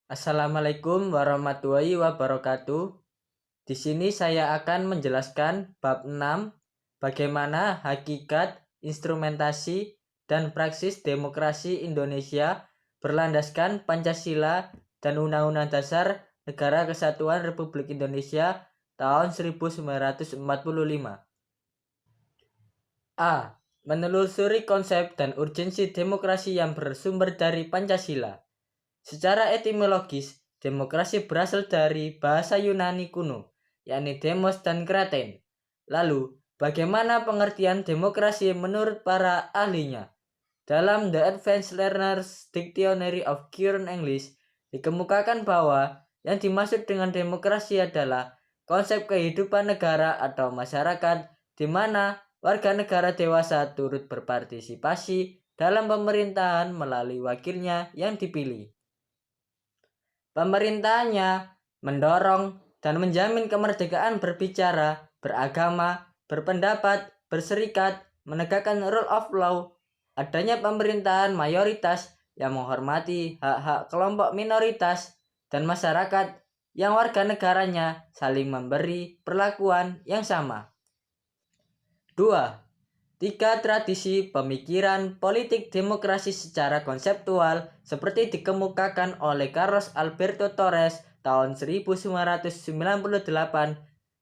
Assalamualaikum warahmatullahi wabarakatuh. Di sini saya akan menjelaskan bab 6, bagaimana hakikat, instrumentasi, dan praksis demokrasi Indonesia berlandaskan Pancasila dan Undang-Undang Dasar Negara Kesatuan Republik Indonesia tahun 1945. A. Menelusuri konsep dan urgensi demokrasi yang bersumber dari Pancasila. Secara etimologis, demokrasi berasal dari bahasa Yunani kuno, yakni demos dan kratein. Lalu, bagaimana pengertian demokrasi menurut para ahlinya? Dalam The Advanced Learner's Dictionary of Current English, dikemukakan bahwa yang dimaksud dengan demokrasi adalah konsep kehidupan negara atau masyarakat di mana warga negara dewasa turut berpartisipasi dalam pemerintahan melalui wakilnya yang dipilih. Pemerintahannya mendorong dan menjamin kemerdekaan berbicara, beragama, berpendapat, berserikat, menegakkan rule of law, adanya pemerintahan mayoritas yang menghormati hak-hak kelompok minoritas, dan masyarakat yang warga negaranya saling memberi perlakuan yang sama. 2. 3 tradisi pemikiran politik demokrasi secara konseptual seperti dikemukakan oleh Carlos Alberto Torres tahun 1998.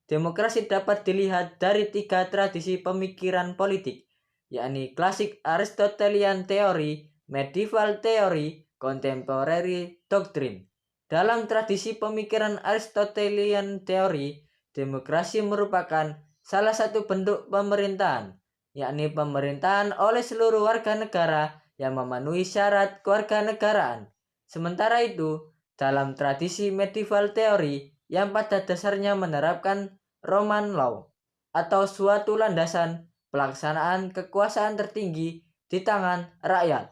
Demokrasi dapat dilihat dari 3 tradisi pemikiran politik, yakni klasik Aristotelian theory, medieval theory, contemporary doctrine. Dalam tradisi pemikiran Aristotelian theory, demokrasi merupakan salah satu bentuk pemerintahan, yakni pemerintahan oleh seluruh warga negara yang memenuhi syarat kewarganegaraan. Sementara itu, dalam tradisi medieval theory yang pada dasarnya menerapkan Roman law atau suatu landasan pelaksanaan kekuasaan tertinggi di tangan rakyat.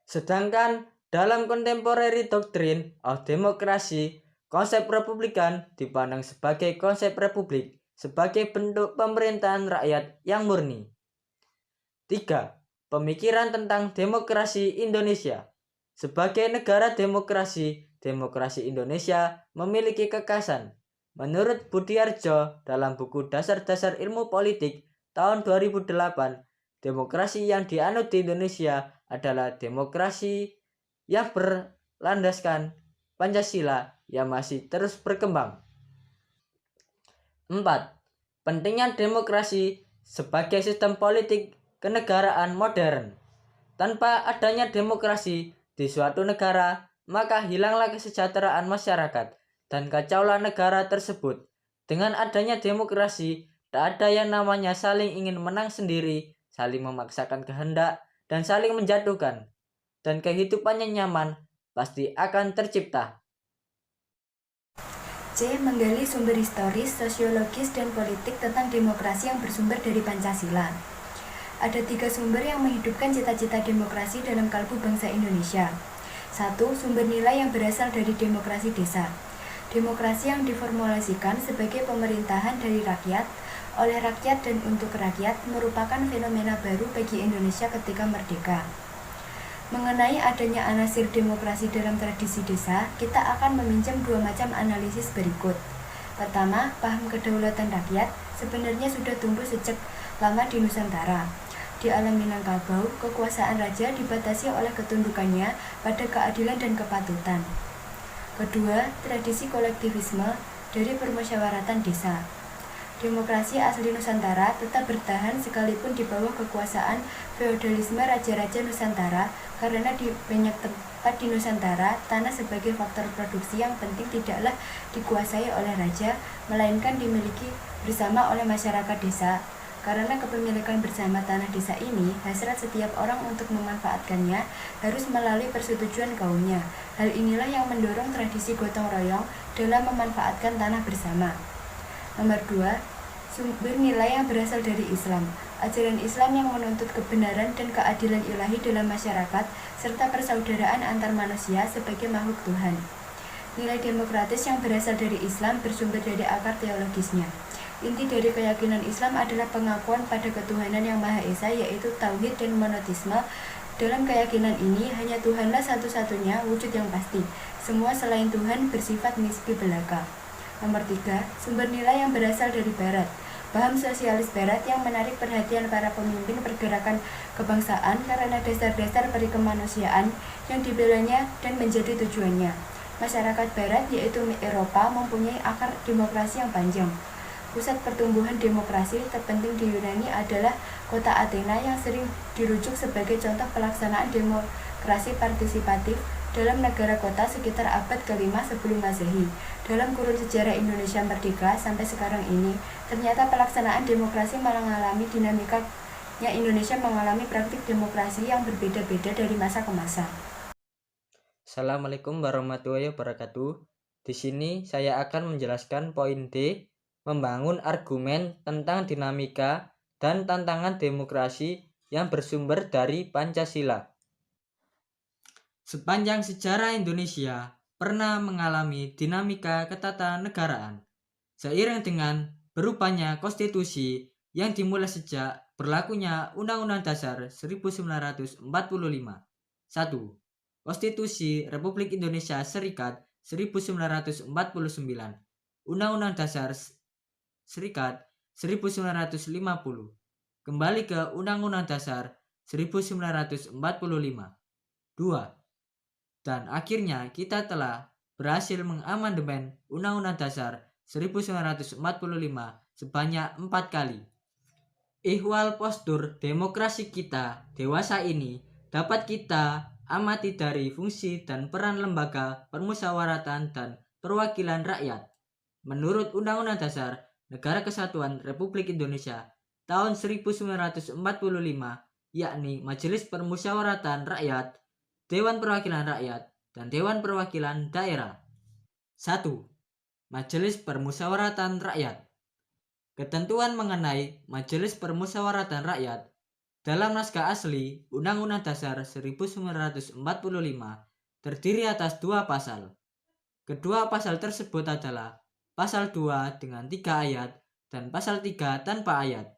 Sedangkan dalam contemporary doctrine of democracy, konsep republikan dipandang sebagai konsep republik sebagai bentuk pemerintahan rakyat yang murni. 3. Pemikiran tentang demokrasi Indonesia. Sebagai negara demokrasi, demokrasi Indonesia memiliki kekasan. Menurut Budiarjo dalam buku Dasar-Dasar Ilmu Politik tahun 2008, demokrasi yang dianut di Indonesia adalah demokrasi yang berlandaskan Pancasila yang masih terus berkembang. 4. Pentingnya demokrasi sebagai sistem politik kenegaraan modern. Tanpa adanya demokrasi di suatu negara, maka hilanglah kesejahteraan masyarakat dan kacaulah negara tersebut. Dengan adanya demokrasi, tak ada yang namanya saling ingin menang sendiri, saling memaksakan kehendak, dan saling menjatuhkan. Dan kehidupannya nyaman pasti akan tercipta. C. Menggali sumber historis, sosiologis, dan politik tentang demokrasi yang bersumber dari Pancasila. Ada 3 sumber yang menghidupkan cita-cita demokrasi dalam kalbu bangsa Indonesia. 1. Sumber nilai yang berasal dari demokrasi desa. Demokrasi yang diformulasikan sebagai pemerintahan dari rakyat, oleh rakyat dan untuk rakyat merupakan fenomena baru bagi Indonesia ketika merdeka. Mengenai adanya anasir demokrasi dalam tradisi desa, kita akan meminjam 2 macam analisis berikut. Pertama, paham kedaulatan rakyat sebenarnya sudah tumbuh sejak lama di Nusantara. Di alam Minangkabau, kekuasaan raja dibatasi oleh ketundukannya pada keadilan dan kepatutan. Kedua, tradisi kolektivisme dari permusyawaratan desa. Demokrasi asli Nusantara tetap bertahan sekalipun di bawah kekuasaan feodalisme raja-raja Nusantara karena di banyak tempat di Nusantara, tanah sebagai faktor produksi yang penting tidaklah dikuasai oleh raja, melainkan dimiliki bersama oleh masyarakat desa. Karena kepemilikan bersama tanah desa ini, hasrat setiap orang untuk memanfaatkannya harus melalui persetujuan kaumnya. Hal inilah yang mendorong tradisi gotong royong dalam memanfaatkan tanah bersama. Nomor 2, sumber nilai yang berasal dari Islam. Ajaran Islam yang menuntut kebenaran dan keadilan ilahi dalam masyarakat, serta persaudaraan antar manusia sebagai makhluk Tuhan. Nilai demokratis yang berasal dari Islam bersumber dari akar teologisnya. Inti dari keyakinan Islam adalah pengakuan pada ketuhanan yang Maha Esa, yaitu tauhid dan monoteisme Dalam keyakinan ini, hanya Tuhanlah satu-satunya wujud yang pasti. Semua selain Tuhan bersifat nisbi belaka. Nomor 3, sumber nilai yang berasal dari Barat. Paham sosialis Barat yang menarik perhatian para pemimpin pergerakan kebangsaan karena dasar-dasar perikemanusiaan yang dibelanya dan menjadi tujuannya. Masyarakat Barat, yaitu Eropa, mempunyai akar demokrasi yang panjang. Pusat pertumbuhan demokrasi terpenting di Yunani adalah kota Athena yang sering dirujuk sebagai contoh pelaksanaan demokrasi partisipatif dalam negara kota sekitar abad ke-5 sebelum Masehi. Dalam kurun sejarah Indonesia merdeka sampai sekarang ini, ternyata pelaksanaan demokrasi mengalami dinamikanya. Indonesia mengalami praktik demokrasi yang berbeda-beda dari masa ke masa. Assalamualaikum warahmatullahi wabarakatuh. Di sini saya akan menjelaskan poin D, membangun argumen tentang dinamika dan tantangan demokrasi yang bersumber dari Pancasila. Sepanjang sejarah Indonesia pernah mengalami dinamika ketatanegaraan. Seiring dengan berubahnya konstitusi yang dimulai sejak berlakunya Undang-Undang Dasar 1945. 1. Konstitusi Republik Indonesia Serikat 1949. Undang-Undang Dasar Serikat 1950. Kembali ke Undang-Undang Dasar 1945. 2. Dan akhirnya kita telah berhasil mengamandemen Undang-Undang Dasar 1945 sebanyak 4 kali. Ihwal postur demokrasi kita dewasa ini dapat kita amati dari fungsi dan peran lembaga permusyawaratan dan perwakilan rakyat. Menurut Undang-Undang Dasar Negara Kesatuan Republik Indonesia tahun 1945, yakni Majelis Permusyawaratan Rakyat, Dewan Perwakilan Rakyat, dan Dewan Perwakilan Daerah. 1. Majelis Permusyawaratan Rakyat. Ketentuan mengenai Majelis Permusyawaratan Rakyat dalam naskah asli Undang-Undang Dasar 1945 terdiri atas 2 pasal. Kedua pasal tersebut adalah Pasal 2 dengan 3 ayat dan Pasal 3 tanpa ayat.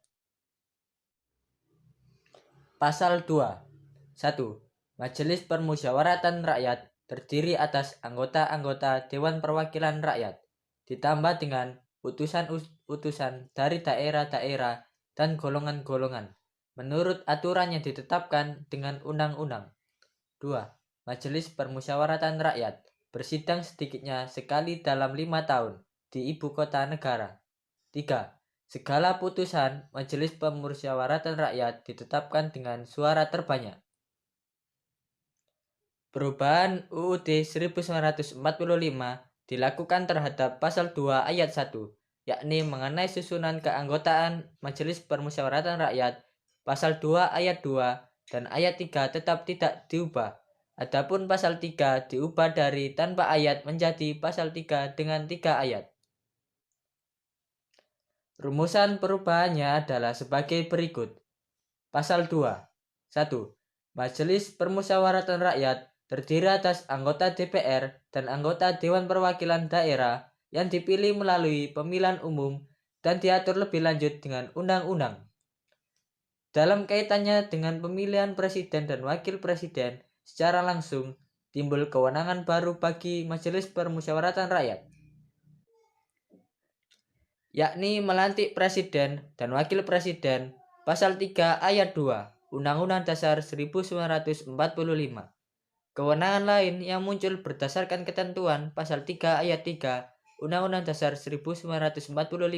Pasal 2. 1. Majelis Permusyawaratan Rakyat terdiri atas anggota-anggota Dewan Perwakilan Rakyat, ditambah dengan utusan-utusan dari daerah-daerah dan golongan-golongan, menurut aturan yang ditetapkan dengan undang-undang. 2. Majelis Permusyawaratan Rakyat bersidang sedikitnya sekali dalam 5 tahun di ibu kota negara. 3. Segala putusan Majelis Permusyawaratan Rakyat ditetapkan dengan suara terbanyak. Perubahan UUD 1945 dilakukan terhadap Pasal 2 Ayat 1, yakni mengenai susunan keanggotaan Majelis Permusyawaratan Rakyat. Pasal 2 Ayat 2 dan Ayat 3 tetap tidak diubah. Adapun Pasal 3 diubah dari tanpa ayat menjadi Pasal 3 dengan 3 ayat. Rumusan perubahannya adalah sebagai berikut. Pasal 2. 1. Majelis Permusyawaratan Rakyat terdiri atas anggota DPR dan anggota Dewan Perwakilan Daerah yang dipilih melalui pemilihan umum dan diatur lebih lanjut dengan undang-undang. Dalam kaitannya dengan pemilihan presiden dan wakil presiden secara langsung, timbul kewenangan baru bagi Majelis Permusyawaratan Rakyat, yakni melantik presiden dan wakil presiden. Pasal 3 Ayat 2 Undang-Undang Dasar 1945. Kewenangan lain yang muncul berdasarkan ketentuan Pasal 3 Ayat 3 Undang-Undang Dasar 1945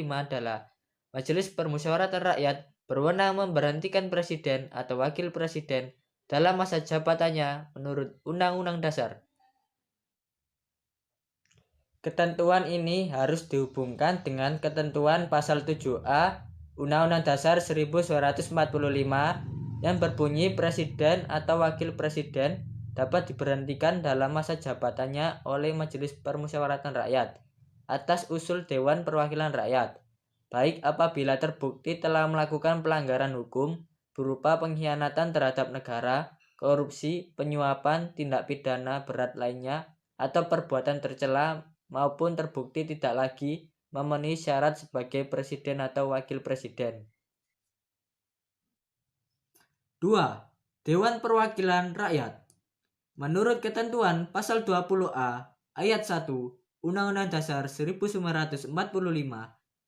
adalah Majelis Permusyawaratan Rakyat berwenang memberhentikan presiden atau wakil presiden dalam masa jabatannya menurut Undang-Undang Dasar. Ketentuan ini harus dihubungkan dengan ketentuan Pasal 7A Undang-Undang Dasar 1945 yang berbunyi presiden atau wakil presiden dapat diberhentikan dalam masa jabatannya oleh Majelis Permusyawaratan Rakyat atas usul Dewan Perwakilan Rakyat, baik apabila terbukti telah melakukan pelanggaran hukum berupa pengkhianatan terhadap negara, korupsi, penyuapan, tindak pidana berat lainnya, atau perbuatan tercela, maupun terbukti tidak lagi memenuhi syarat sebagai presiden atau wakil presiden. 2. Dewan Perwakilan Rakyat. Menurut ketentuan pasal 20A ayat 1 Undang-Undang Dasar 1945,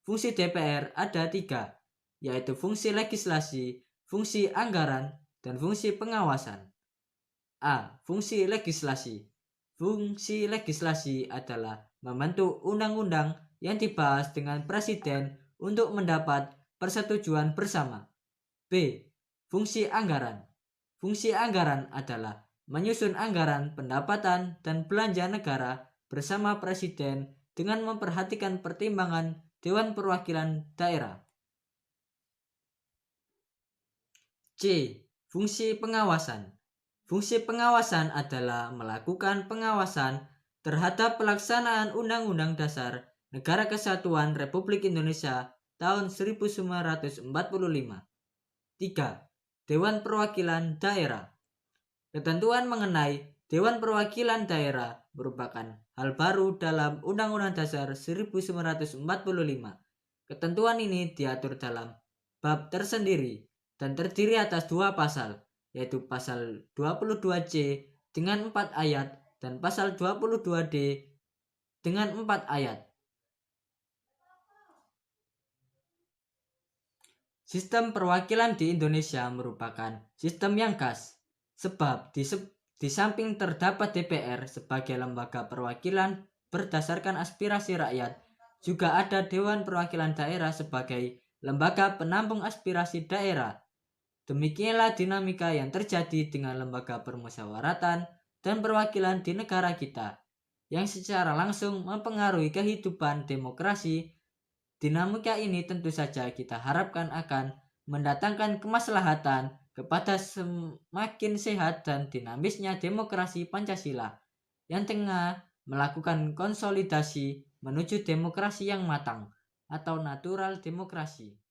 fungsi DPR ada 3, yaitu fungsi legislasi, fungsi anggaran, dan fungsi pengawasan. A. Fungsi legislasi. Fungsi legislasi adalah membentuk undang-undang yang dibahas dengan presiden untuk mendapat persetujuan bersama. B. Fungsi anggaran. Fungsi anggaran adalah menyusun anggaran pendapatan dan belanja negara bersama presiden dengan memperhatikan pertimbangan Dewan Perwakilan Daerah. C. Fungsi pengawasan. Fungsi pengawasan adalah melakukan pengawasan terhadap pelaksanaan Undang-Undang Dasar Negara Kesatuan Republik Indonesia tahun 1945. 3. Dewan Perwakilan Daerah. Ketentuan mengenai Dewan Perwakilan Daerah merupakan hal baru dalam Undang-Undang Dasar 1945. Ketentuan ini diatur dalam bab tersendiri dan terdiri atas 2 pasal, yaitu pasal 22C dengan 4 ayat dan pasal 22D dengan 4 ayat. Sistem perwakilan di Indonesia merupakan sistem yang khas, sebab di samping terdapat DPR sebagai lembaga perwakilan berdasarkan aspirasi rakyat, juga ada Dewan Perwakilan Daerah sebagai lembaga penampung aspirasi daerah. Demikianlah dinamika yang terjadi dengan lembaga permusyawaratan dan perwakilan di negara kita, yang secara langsung mempengaruhi kehidupan demokrasi. Dinamika ini tentu saja kita harapkan akan mendatangkan kemaslahatan kepada semakin sehat dan dinamisnya demokrasi Pancasila yang tengah melakukan konsolidasi menuju demokrasi yang matang atau natural demokrasi.